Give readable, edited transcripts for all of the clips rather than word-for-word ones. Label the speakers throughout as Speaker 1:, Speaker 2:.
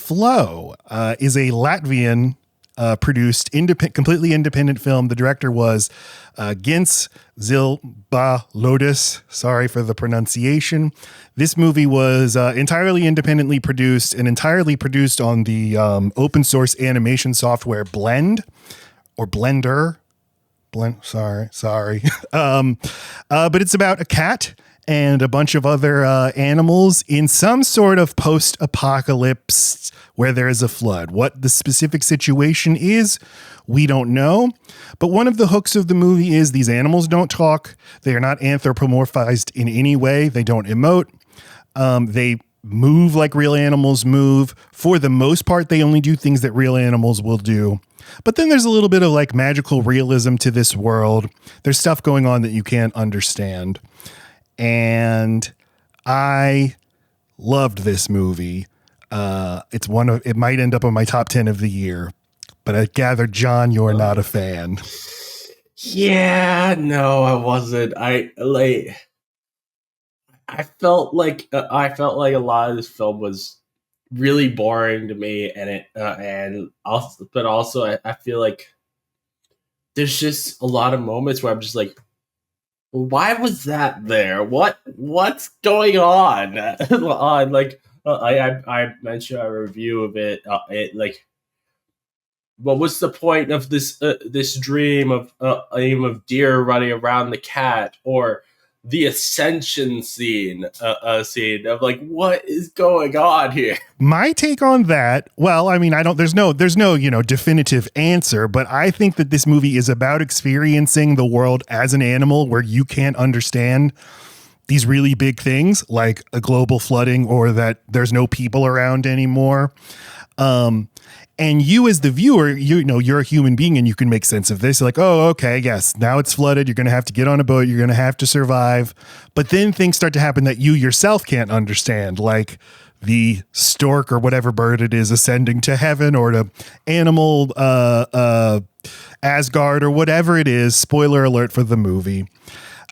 Speaker 1: Flow is a Latvian produced completely independent film. The director was Gins Zilbalodis. Sorry for the pronunciation. This movie was entirely independently produced and entirely produced on the open source animation software Blend or Blender. Sorry. But it's about a cat and a bunch of other animals in some sort of post-apocalypse where there is a flood. What the specific situation is, we don't know. But one of the hooks of the movie is these animals don't talk. They are not anthropomorphized in any way. They don't emote. They move like real animals move. For the most part, they only do things that real animals will do. But then there's a little bit of like magical realism to this world. There's stuff going on that you can't understand. And I loved this movie. It might end up on my top 10 of the year, but I gather, John, you're not a fan.
Speaker 2: Yeah, no, I wasn't. I felt like a lot of this film was really boring to me, and I feel like there's just a lot of moments where I'm just like, why was that there? What's going on? I mentioned a review of it. What was the point of this dream of deer running around the cat, or the ascension scene of like, what is going on here?
Speaker 1: My take on that, well, I mean, there's no, definitive answer, but I think that this movie is about experiencing the world as an animal where you can't understand these really big things like a global flooding or that there's no people around anymore. And you as the viewer, you're a human being and you can make sense of this. Like, oh, okay, yes, now it's flooded. You're going to have to get on a boat. You're going to have to survive. But then things start to happen that you yourself can't understand, like the stork or whatever bird it is ascending to heaven, or to animal Asgard or whatever it is. Spoiler alert for the movie.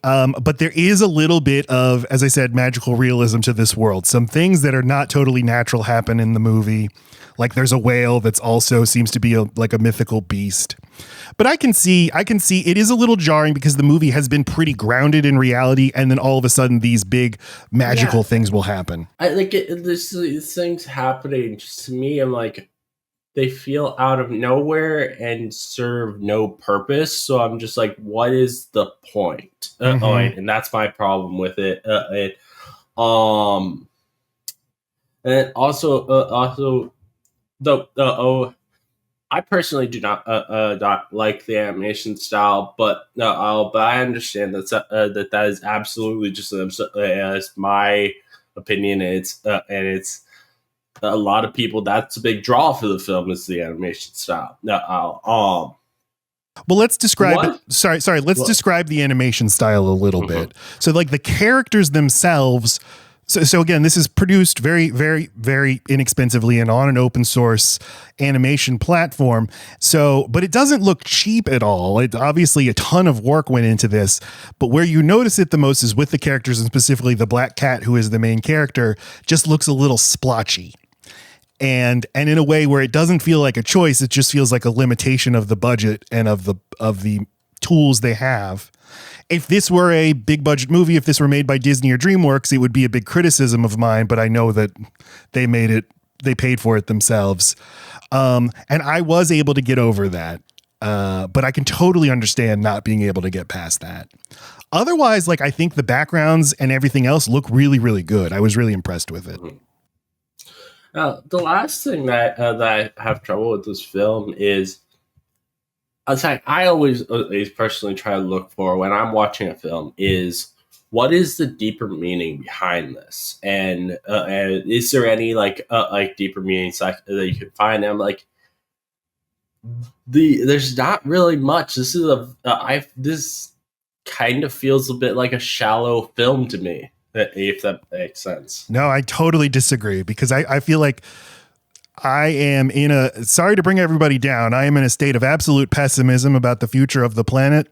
Speaker 1: But there is a little bit of, as I said, magical realism to this world. Some things that are not totally natural happen in the movie. Like there's a whale that's also seems to be like a mythical beast. But I can see it is a little jarring because the movie has been pretty grounded in reality, and then all of a sudden these big magical things will happen.
Speaker 2: I like it. These things happening just to me. I'm like, they feel out of nowhere and serve no purpose. So I'm just like, what is the point? And that's my problem with it. And also. I personally do not like the animation style, but I understand that is absolutely just as my opinion. It's a lot of people. That's a big draw for the film is the animation style. Well,
Speaker 1: let's describe it. Let's describe the animation style a little bit. So, like the characters themselves. So again, this is produced very, very, very inexpensively and on an open source animation platform. So, but it doesn't look cheap at all. It obviously a ton of work went into this, but where you notice it the most is with the characters, and specifically the black cat, who is the main character, just looks a little splotchy. And in a way where it doesn't feel like a choice, it just feels like a limitation of the budget and of the tools they have. If this were a big budget movie, if this were made by Disney or DreamWorks, it would be a big criticism of mine, but I know that they paid for it themselves. And I was able to get over that. But I can totally understand not being able to get past that. Otherwise, like, I think the backgrounds and everything else look really, really good. I was really impressed with it.
Speaker 2: The last thing that I have trouble with this film is, I always personally try to look for when I'm watching a film is, what is the deeper meaning behind this, and is there any like deeper meanings that you can find? And I'm like, there's not really much. This is this kind of feels a bit like a shallow film to me, if that makes sense.
Speaker 1: No, I totally disagree, because I feel like I am sorry to bring everybody down. I am in a state of absolute pessimism about the future of the planet.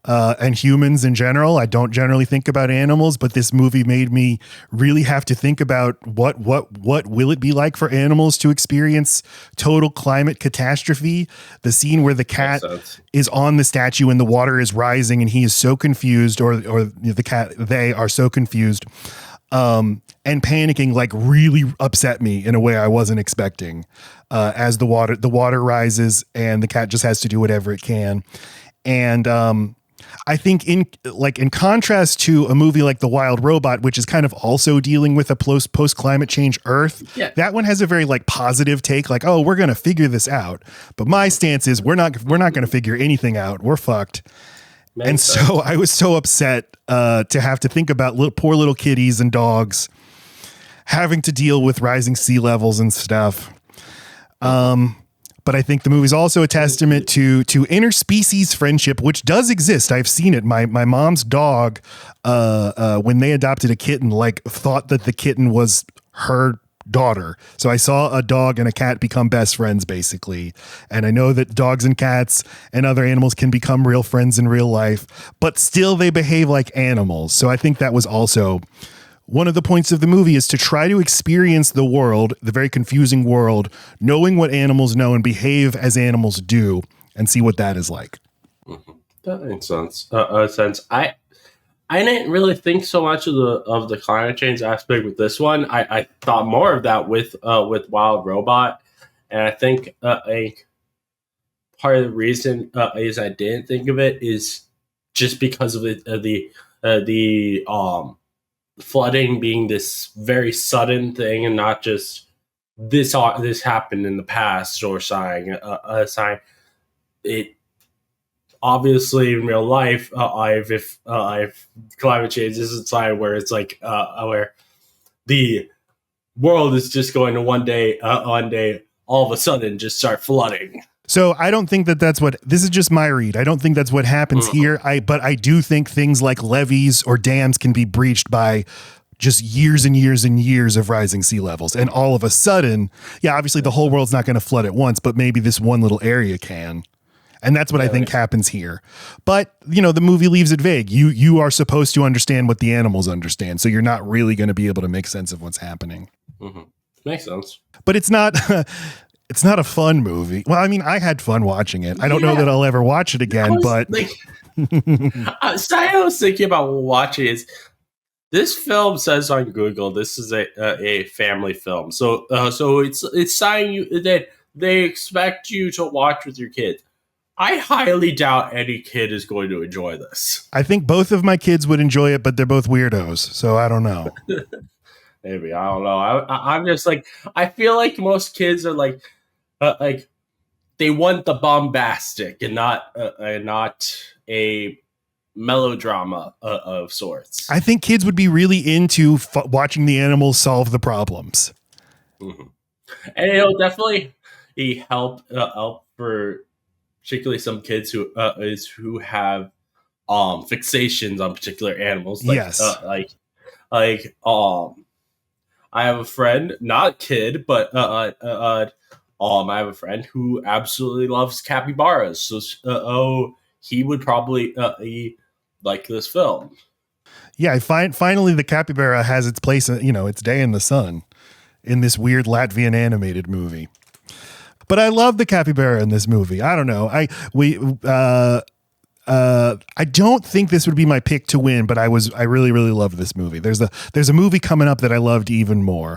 Speaker 1: and humans in general. I don't generally think about animals, but this movie made me really have to think about what will it be like for animals to experience total climate catastrophe. The scene where the cat is on the statue and the water is rising and he is so confused, or the cat, they are so confused and panicking, like really upset me in a way I wasn't expecting. As the water rises and the cat just has to do whatever it can. And I think in contrast to a movie like The Wild Robot, which is kind of also dealing with a post climate change Earth, that one has a very like positive take, like, oh, we're going to figure this out. But my stance is we're not going to figure anything out. We're fucked. And so I was so upset to have to think about poor little kitties and dogs having to deal with rising sea levels and stuff. But I think the movie's also a testament to interspecies friendship, which does exist. I've seen it. My mom's dog, when they adopted a kitten, like thought that the kitten was her daughter. So I saw a dog and a cat become best friends, basically. And I know that dogs and cats and other animals can become real friends in real life, but still they behave like animals. So I think that was also one of the points of the movie, is to try to experience the world, the very confusing world, knowing what animals know and behave as animals do, and see what that is like.
Speaker 2: Mm-hmm. That makes sense. I didn't really think so much of the climate change aspect with this one. I thought more of that with Wild Robot, and I think a part of the reason is I didn't think of it is just because of the flooding being this very sudden thing, and not just this happened in the past or sign. It obviously in real life, if climate change is a sign where it's like where the world is just going to one day all of a sudden just start flooding.
Speaker 1: So I don't think that's what, this is just my read. I don't think that's what happens here. But I do think things like levees or dams can be breached by just years and years and years of rising sea levels. And all of a sudden, obviously the whole world's not going to flood at once, but maybe this one little area can. And that's what I think happens here. But, the movie leaves it vague. You are supposed to understand what the animals understand. So you're not really going to be able to make sense of what's happening.
Speaker 2: Mm-hmm. Makes sense.
Speaker 1: But it's not... It's not a fun movie. Well, I mean, I had fun watching it. I don't know that I'll ever watch it again, but
Speaker 2: I was thinking about watching is this film says on Google this is a family film. So it's saying you that they expect you to watch with your kids. I highly doubt any kid is going to enjoy this.
Speaker 1: I think both of my kids would enjoy it, but they're both weirdos, so I don't know.
Speaker 2: Maybe, I don't know. I'm just like, I feel like most kids are like they want the bombastic and not a melodrama of sorts.
Speaker 1: I think kids would be really into watching the animals solve the problems.
Speaker 2: Mm-hmm. And it'll definitely help for particularly some kids who have fixations on particular animals. Like,
Speaker 1: yes.
Speaker 2: I have a friend, not a kid, but I have a friend who absolutely loves capybaras. So, he would probably like this film.
Speaker 1: Yeah, finally the capybara has its place, its day in the sun in this weird Latvian animated movie. But I love the capybara in this movie. I don't know. I don't think this would be my pick to win, but I really, really love this movie. There's a movie coming up that I loved even more.